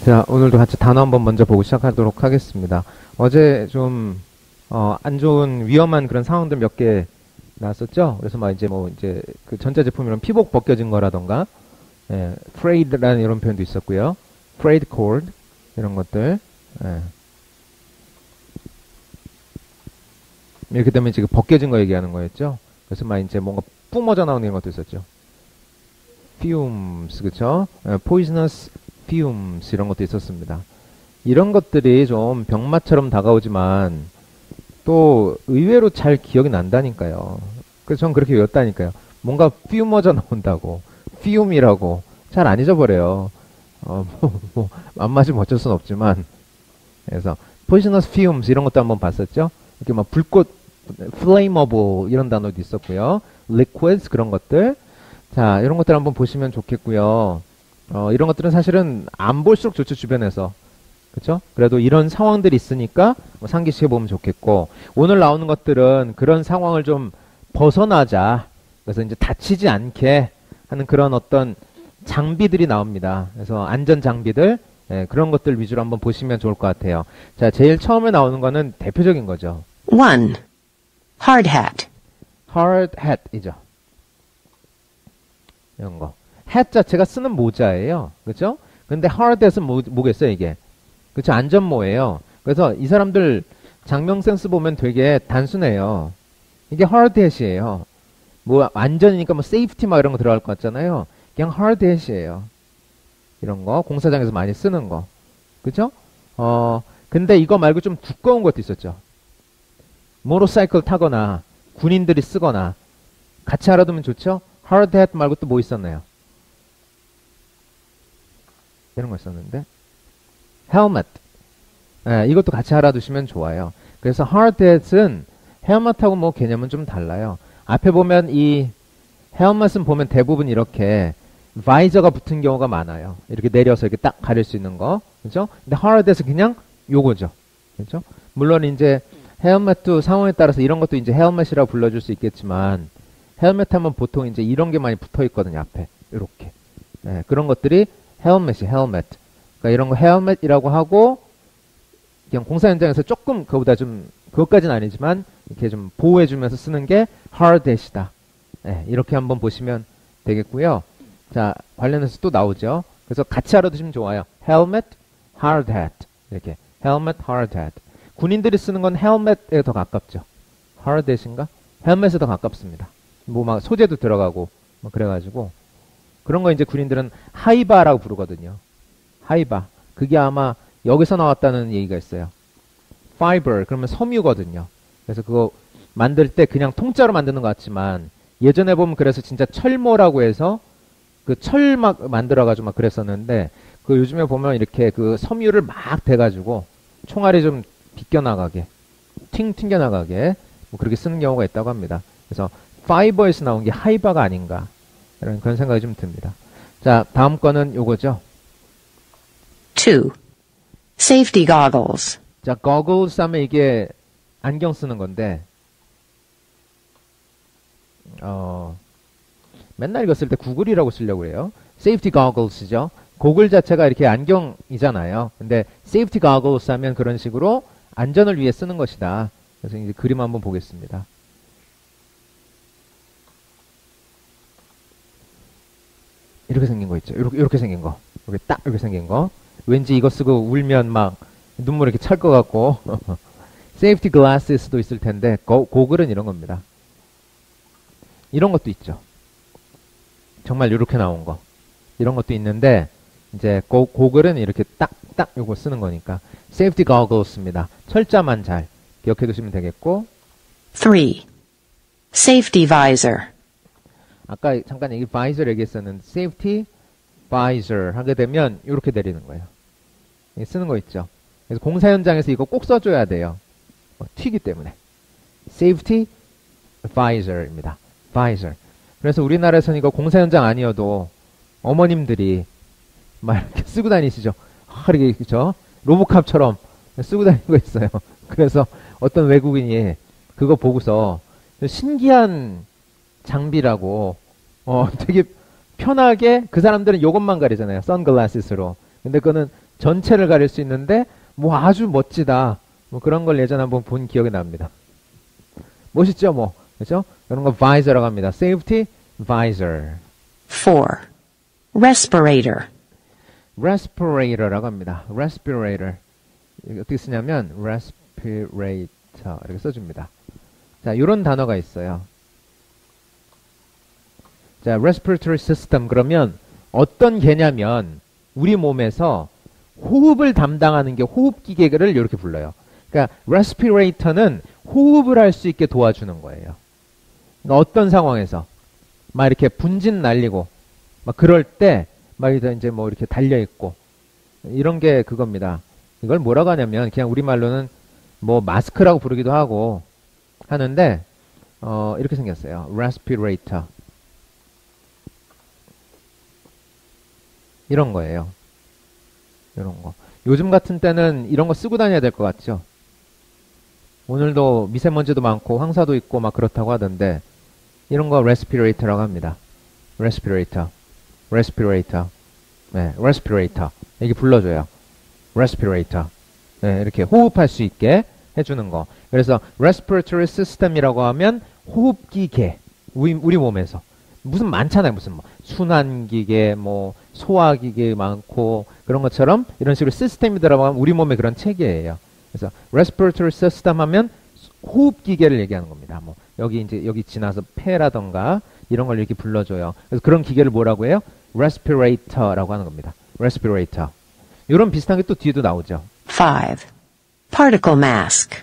자, 오늘도 같이 단어 한번 먼저 보고 시작하도록 하겠습니다. 어제 좀, 안 좋은 위험한 그런 상황들 몇 개 나왔었죠? 그래서 막 이제 뭐 이제 그 전자제품 이런 피복 벗겨진 거라던가, frayed라는 이런 표현도 있었고요. frayed cord, 이런 것들, 이렇게 되면 지금 벗겨진 거 얘기하는 거였죠? 그래서 막 이제 뭔가 뿜어져 나오는 이런 것도 있었죠. fumes, 그쵸? poisonous fumes, 이런 것도 있었습니다. 이런 것들이 좀 병맛처럼 다가오지만 또 의외로 잘 기억이 난다니까요. 그래서 전 그렇게 외웠다니까요. 뭔가 뿜어져 나온다고, fume이라고 잘 안 잊어버려요. 안 맞으면 어쩔 순 없지만. 그래서 poisonous fumes 이런 것도 한번 봤었죠. 이렇게 막 불꽃, flammable 이런 단어도 있었고요. liquids 그런 것들. 자, 이런 것들 한번 보시면 좋겠고요. 이런 것들은 사실은 안 볼수록 좋죠, 주변에서. 그쵸? 그래도 이런 상황들이 있으니까 뭐 상기시켜 보면 좋겠고, 오늘 나오는 것들은 그런 상황을 좀 벗어나자. 그래서 이제 다치지 않게 하는 그런 어떤 장비들이 나옵니다. 그래서 안전 장비들, 그런 것들 위주로 한번 보시면 좋을 것 같아요. 자, 제일 처음에 나오는 거는 대표적인 거죠. 1. Hard hat. hard hat이죠. 이런 거. hat 자체가 쓰는 모자예요. 그죠? 근데 hard hat은 뭐겠어요, 이게? 그쵸? 안전모예요. 그래서 이 사람들 장명 센스 보면 되게 단순해요. 이게 hard hat이에요. 뭐, 안전이니까 뭐, safety 막 이런 거 들어갈 것 같잖아요. 그냥 hard hat이에요. 이런 거. 공사장에서 많이 쓰는 거. 그죠? 근데 이거 말고 좀 두꺼운 것도 있었죠. 모터사이클 타거나, 군인들이 쓰거나, 같이 알아두면 좋죠? hard hat 말고 또 뭐 있었나요? 이런 거 있었는데. helmet. 이것도 같이 알아두시면 좋아요. 그래서 hard hat은 헬멧하고 뭐 개념은 좀 달라요. 앞에 보면 이 헬멧은 보면 대부분 이렇게 바이저가 붙은 경우가 많아요. 이렇게 내려서 이렇게 딱 가릴 수 있는 거. 그죠? 근데 hard hat은 그냥 요거죠. 그죠? 물론 이제 헬멧도 상황에 따라서 이런 것도 이제 헬멧이라고 불러줄 수 있겠지만, 헬멧 하면 보통 이제 이런 게 많이 붙어 있거든요, 앞에. 이렇게. 그런 것들이 헬멧이 헬멧. 그러니까 이런 거 헬멧이라고 하고, 그냥 공사 현장에서 조금 그거보다 좀, 그것까지는 아니지만, 이렇게 좀 보호해주면서 쓰는 게 hard hat이다. 이렇게 한번 보시면 되겠고요. 자, 관련해서 또 나오죠. 그래서 같이 알아두시면 좋아요. helmet, hard hat. 이렇게. helmet, hard hat. 군인들이 쓰는 건 헬멧에 더 가깝죠. hard hat인가? 헬멧에 더 가깝습니다. 뭐 막 소재도 들어가고 뭐 그래가지고 그런 거 이제 군인들은 하이바라고 부르거든요. 하이바. 그게 아마 여기서 나왔다는 얘기가 있어요. fiber 그러면 섬유거든요. 그래서 그거 만들 때 그냥 통짜로 만드는 것 같지만 예전에 보면 그래서 진짜 철모라고 해서 그 철 막 만들어가지고 막 그랬었는데 그 요즘에 보면 이렇게 그 섬유를 막 대가지고 총알이 좀 비껴나가게 튕겨나가게 뭐 그렇게 쓰는 경우가 있다고 합니다. 그래서 파이버에서 나온 게 하이바가 아닌가 이런 그런 생각이 좀 듭니다. 자, 다음 거는 요거죠. 2. Safety goggles. 자, goggles 하면 이게 안경 쓰는 건데 맨날 이거 쓸 때 구글이라고 쓰려고 해요. safety goggles죠. 고글 자체가 이렇게 안경이잖아요. 근데 safety goggles 하면 그런 식으로 안전을 위해 쓰는 것이다. 그래서 이제 그림 한번 보겠습니다. 이렇게 생긴 거 있죠. 이렇게 생긴 거. 이렇게 딱 이렇게 생긴 거. 왠지 이거 쓰고 울면 막 눈물 이렇게 찰 것 같고. safety glasses도 있을 텐데 고글은 이런 겁니다. 이런 것도 있죠. 정말 이렇게 나온 거. 이런 것도 있는데 이제 고글은 이렇게 딱 요거 쓰는 거니까 safety goggles입니다. 철자만 잘 기억해 두시면 되겠고. 3. Safety visor. 아까 잠깐 visor 얘기했었는데 safety visor 하게 되면 이렇게 내리는 거예요. 쓰는 거 있죠. 그래서 공사 현장에서 이거 꼭 써줘야 돼요. 튀기 때문에. safety visor입니다. visor. 그래서 우리나라에서는 이거 공사 현장 아니어도 어머님들이 막 이렇게 쓰고 다니시죠. 이렇게 그죠? 로보캅처럼 쓰고 다니는 거 있어요. 그래서 어떤 외국인이 그거 보고서 신기한 장비라고 되게 편하게 그 사람들은 요것만 가리잖아요. 선글라스로. 근데 그거는 전체를 가릴 수 있는데 뭐 아주 멋지다. 뭐 그런 걸 예전에 한번 본 기억이 납니다. 멋있죠, 뭐. 그죠? 그런 거 visor라고 합니다. safety visor. 4. Respirator. respirator라고 합니다. respirator. 이게 어떻게 쓰냐면 respirator 이렇게 써줍니다. 자, 이런 단어가 있어요. 자, respiratory system 그러면 어떤 개냐면 우리 몸에서 호흡을 담당하는 게 호흡기계를 이렇게 불러요. 그러니까 respirator는 호흡을 할 수 있게 도와주는 거예요. 그러니까 어떤 상황에서 막 이렇게 분진 날리고 막 그럴 때 막 이제 뭐 이렇게 달려 있고 이런 게 그겁니다. 이걸 뭐라고 하냐면 그냥 우리말로는 뭐 마스크라고 부르기도 하고 하는데 이렇게 생겼어요. respirator. 이런 거예요. 이런 거. 요즘 같은 때는 이런 거 쓰고 다녀야 될 것 같죠? 오늘도 미세먼지도 많고 황사도 있고 막 그렇다고 하던데 이런 거 respirator라고 합니다. respirator. respirator. 네, respirator. 이게 불러줘요. respirator. 네, 이렇게 호흡할 수 있게 해주는 거. 그래서 respiratory system이라고 하면 호흡기계. 우리 몸에서. 무슨 많잖아요. 무슨 뭐 순환기계, 뭐 소화기계 많고 그런 것처럼 이런 식으로 시스템이 들어가면 우리 몸의 그런 체계예요. 그래서 respiratory system 하면 호흡기계를 얘기하는 겁니다. 뭐 여기 이제 여기 지나서 폐라던가 이런 걸 이렇게 불러줘요. 그래서 그런 기계를 뭐라고 해요? respirator라고 하는 겁니다. respirator. 이런 비슷한 게 또 뒤에도 나오죠. 5. Particle mask.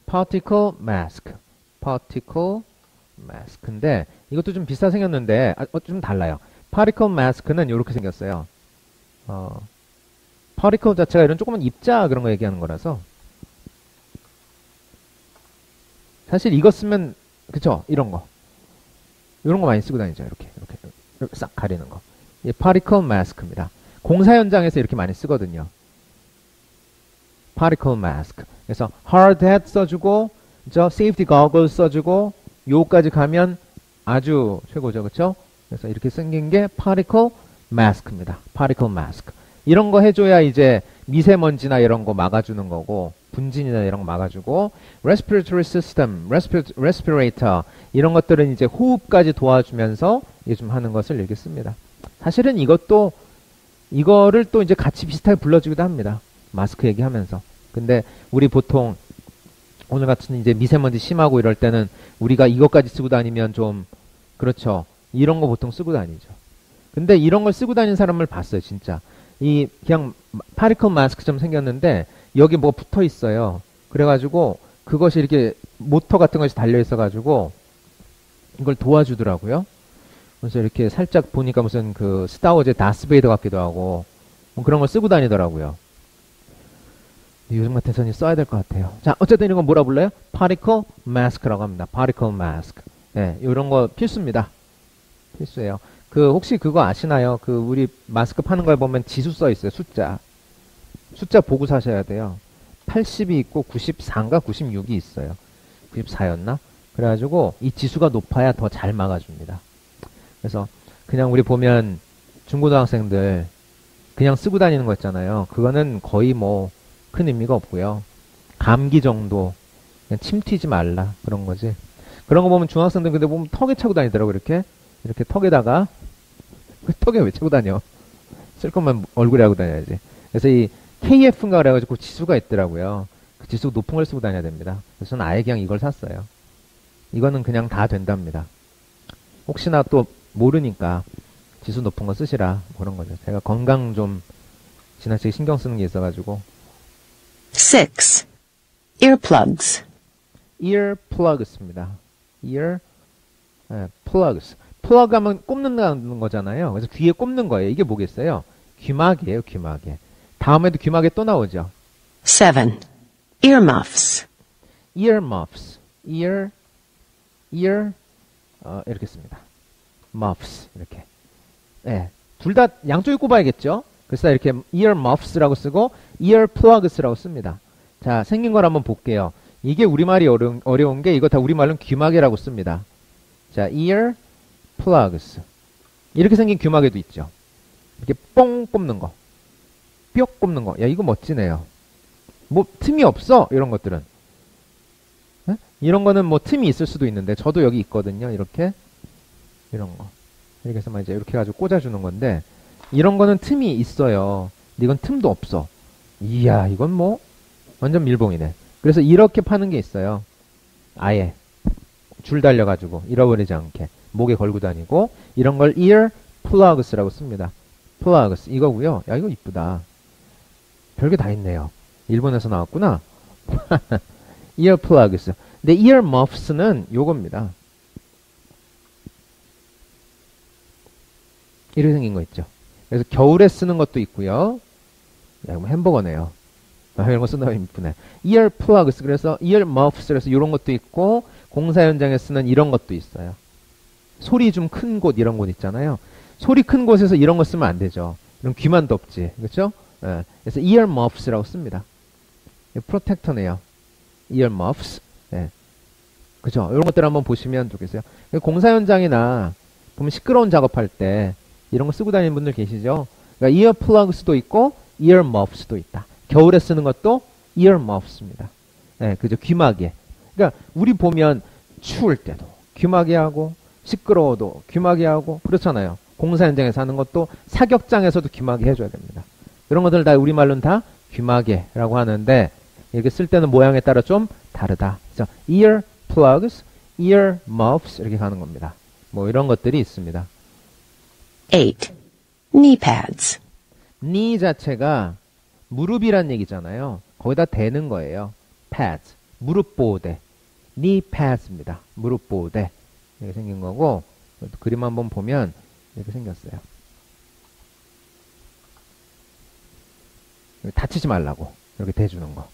particle mask. particle mask인데 이것도 좀 비슷하게 생겼는데 좀 달라요. particle mask는 이렇게 생겼어요. particle 자체가 이런 조그만 입자 그런 거 얘기하는 거라서 사실 이거 쓰면 그쵸? 이런 거 많이 쓰고 다니죠. 이렇게 싹 가리는 거. 이 particle mask입니다. 공사 현장에서 이렇게 많이 쓰거든요. particle mask. 그래서 hard hat 써주고 저 safety goggles 써주고 요까지 가면 아주 최고죠. 그쵸? 그래서 이렇게 생긴 게 particle mask입니다. particle mask. 이런 거 해줘야 이제 미세먼지나 이런 거 막아주는 거고 분진이나 이런 거 막아주고 respiratory system, respirator 이런 것들은 이제 호흡까지 도와주면서 이게 좀 하는 것을 이렇게 씁니다. 사실은 이거를 또 이제 같이 비슷하게 불러주기도 합니다. 마스크 얘기하면서. 근데 우리 보통 오늘 같은 이제 미세먼지 심하고 이럴 때는 우리가 이것까지 쓰고 다니면 좀 그렇죠. 이런 거 보통 쓰고 다니죠. 근데 이런 걸 쓰고 다니는 사람을 봤어요, 진짜. 이 그냥 파리클 마스크처럼 생겼는데 여기 뭐 붙어 있어요. 그래가지고 그것이 이렇게 모터 같은 것이 달려 있어가지고 이걸 도와주더라고요. 그래서 이렇게 살짝 보니까 무슨 그 스타워즈의 다스베이더 같기도 하고 뭐 그런 걸 쓰고 다니더라고요. 요즘 같아서는 써야 될 것 같아요. 자, 어쨌든 이런 건 뭐라 불러요? particle mask라고 합니다. particle mask. 네, 이런 거 필수입니다. 필수예요. 그 혹시 그거 아시나요? 그 우리 마스크 파는 거에 보면 지수 써 있어요. 숫자 보고 사셔야 돼요. 80이 있고 94인가 96이 있어요. 94였나? 그래가지고 이 지수가 높아야 더 잘 막아줍니다. 그래서 그냥 우리 보면 중고등학생들 그냥 쓰고 다니는 거 있잖아요. 그거는 거의 뭐 큰 의미가 없고요. 감기 정도 그냥 침 튀지 말라 그런 거지. 그런 거 보면 중학생들 근데 보면 턱에 차고 다니더라고. 이렇게 턱에다가 턱에 왜 차고 다녀? 쓸 거면 얼굴에 하고 다녀야지. 그래서 이 KF인가 그래가지고 지수가 있더라고요. 그 지수 높은 걸 쓰고 다녀야 됩니다. 그래서 저는 아예 그냥 이걸 샀어요. 이거는 그냥 다 된답니다. 혹시나 또 모르니까 지수 높은 거 쓰시라 그런 거죠. 제가 건강 좀 지나치게 신경 쓰는 게 있어가지고. 6. Earplugs. earplugs입니다. plugs. plug 하면 꼽는다는 거잖아요. 그래서 귀에 꼽는 거예요. 이게 뭐겠어요? 귀마개예요, 귀마개. 다음에도 귀마개 또 나오죠. 7. Earmuffs. earmuffs. 이렇게 씁니다. muffs. 이렇게. 네. 둘 다 양쪽에 꼽아야겠죠? 그래서 이렇게 earmuffs라고 쓰고 earplugs라고 씁니다. 자, 생긴 걸 한번 볼게요. 이게 우리말이 어려운 게 이거 다 우리말로는 귀마개라고 씁니다. 자, earplugs. 이렇게 생긴 귀마개도 있죠. 이렇게 뽕 꼽는 거. 뼈 꼽는 거. 야, 이거 멋지네요. 뭐 틈이 없어. 이런 것들은. 에? 이런 거는 뭐 틈이 있을 수도 있는데 저도 여기 있거든요. 이렇게 이런 거. 이렇게 해서 이제 이렇게 해가지고 꽂아주는 건데 이런 거는 틈이 있어요. 근데 이건 틈도 없어. 이야, 이건 뭐 완전 밀봉이네. 그래서 이렇게 파는 게 있어요. 아예 줄 달려가지고 잃어버리지 않게 목에 걸고 다니고 이런 걸 ear plugs라고 씁니다. plugs 이거고요. 야, 이거 이쁘다. 별게 다 있네요. 일본에서 나왔구나. ear plugs. 근데 ear muffs는 요겁니다. 이렇게 생긴 거 있죠. 그래서 겨울에 쓰는 것도 있고요. 야, 이거 햄버거네요. 아, 이런 거 쓴다고 이쁘네. ear plugs. 그래서 ear muffs. 그래서 이런 것도 있고 공사 현장에 쓰는 이런 것도 있어요. 소리 좀 큰 곳 이런 곳 있잖아요. 소리 큰 곳에서 이런 거 쓰면 안 되죠. 그럼 귀만 덥지. 그렇죠? 예. 그래서 ear muffs라고 씁니다. 프로텍터네요. ear muffs. 예. 그죠? 이런 것들 한번 보시면 좋겠어요. 공사 현장이나 보면 시끄러운 작업할 때 이런 거 쓰고 다니는 분들 계시죠? 그러니까 ear plugs도 있고 ear muffs도 있다. 겨울에 쓰는 것도 ear muffs입니다. 예, 그죠? 귀마개. 그러니까 우리 보면 추울 때도 귀마개 하고 시끄러워도 귀마개 하고 그렇잖아요. 공사 현장에서 하는 것도 사격장에서도 귀마개 해줘야 됩니다. 이런 것들 다 우리말로는 다 귀마개라고 하는데 이렇게 쓸 때는 모양에 따라 좀 다르다. 그래서 ear plugs, ear muffs 이렇게 가는 겁니다. 뭐 이런 것들이 있습니다. 8. Knee pads. knee 자체가 무릎이란 얘기잖아요. 거기다 대는 거예요. pads, 무릎 보호대. knee pads입니다. 무릎 보호대. 이렇게 생긴 거고 그림 한번 보면 이렇게 생겼어요. 다치지 말라고 이렇게 대주는 거.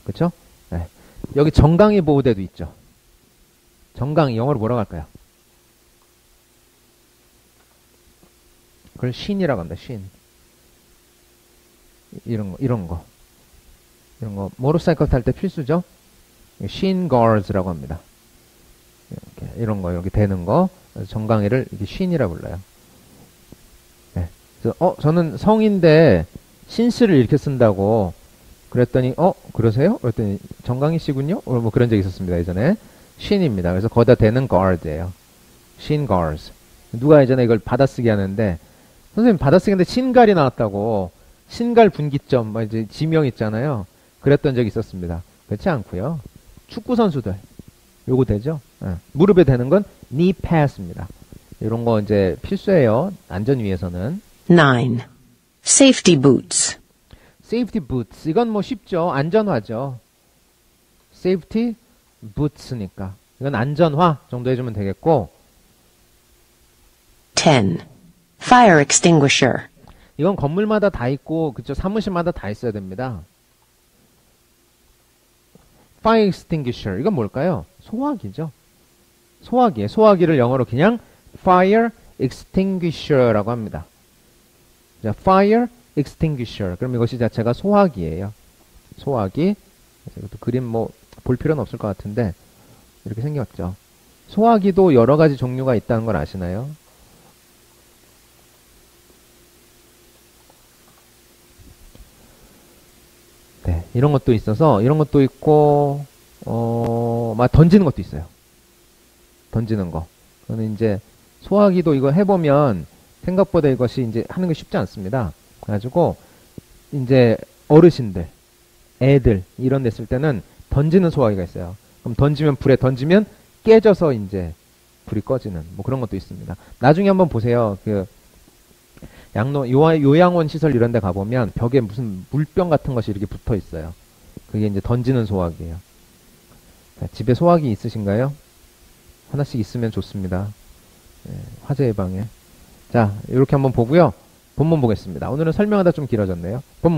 그쵸? 네. 여기 정강이 보호대도 있죠. 정강이 영어로 뭐라고 할까요? 그걸 shin이라고 합니다. shin. 이런 거. 모터사이클 탈 때 필수죠? shin guards라고 합니다. 이렇게, 이런 거, 여기 대는 거. 정강이를 이렇게 shin이라 불러요. 네. 그래서, 저는 성인데, 신스를 이렇게 쓴다고 그랬더니, 그러세요? 그랬더니, 정강이 씨군요? 뭐 그런 적이 있었습니다, 예전에. shin입니다. 그래서 거기다 대는 guard예요. shin guards. 누가 예전에 이걸 받아쓰기 하는데, 선생님 받아쓰기인데 신갈이 나왔다고, 신갈 분기점, 뭐 이제 지명 있잖아요. 그랬던 적이 있었습니다. 그렇지 않고요. 축구 선수들 요거 되죠? 무릎에 대는 건 knee pads입니다. 이런 거 이제 필수예요. 안전 위해서는. 9. Safety boots. safety boots 이건 뭐 쉽죠. 안전화죠. safety boots니까 이건 안전화 정도 해주면 되겠고. 10. Fire extinguisher. 이건 건물마다 다 있고 그쵸 사무실마다 다 있어야 됩니다. fire extinguisher 이건 뭘까요? 소화기죠. 소화기에 소화기를 영어로 그냥 fire extinguisher라고 합니다. 자, fire extinguisher 그럼 이것이 자체가 소화기예요. 소화기. 이것도 그림 뭐 볼 필요는 없을 것 같은데 이렇게 생겼죠. 소화기도 여러 가지 종류가 있다는 걸 아시나요? 네, 이런 것도 있어서 이런 것도 있고 막 던지는 것도 있어요. 던지는 거. 그거는 이제 소화기도 이거 해보면 생각보다 이것이 이제 하는 게 쉽지 않습니다. 그래가지고 이제 어르신들, 애들 이런 데 쓸 때는 던지는 소화기가 있어요. 그럼 던지면 불에 던지면 깨져서 이제 불이 꺼지는 뭐 그런 것도 있습니다. 나중에 한번 보세요. 그 요양원 시설 이런 데 가보면 벽에 무슨 물병 같은 것이 이렇게 붙어 있어요. 그게 이제 던지는 소화기예요. 자, 집에 소화기 있으신가요? 하나씩 있으면 좋습니다. 화재 예방에. 자, 이렇게 한번 보고요. 본문 보겠습니다. 오늘은 설명하다 좀 길어졌네요. 본문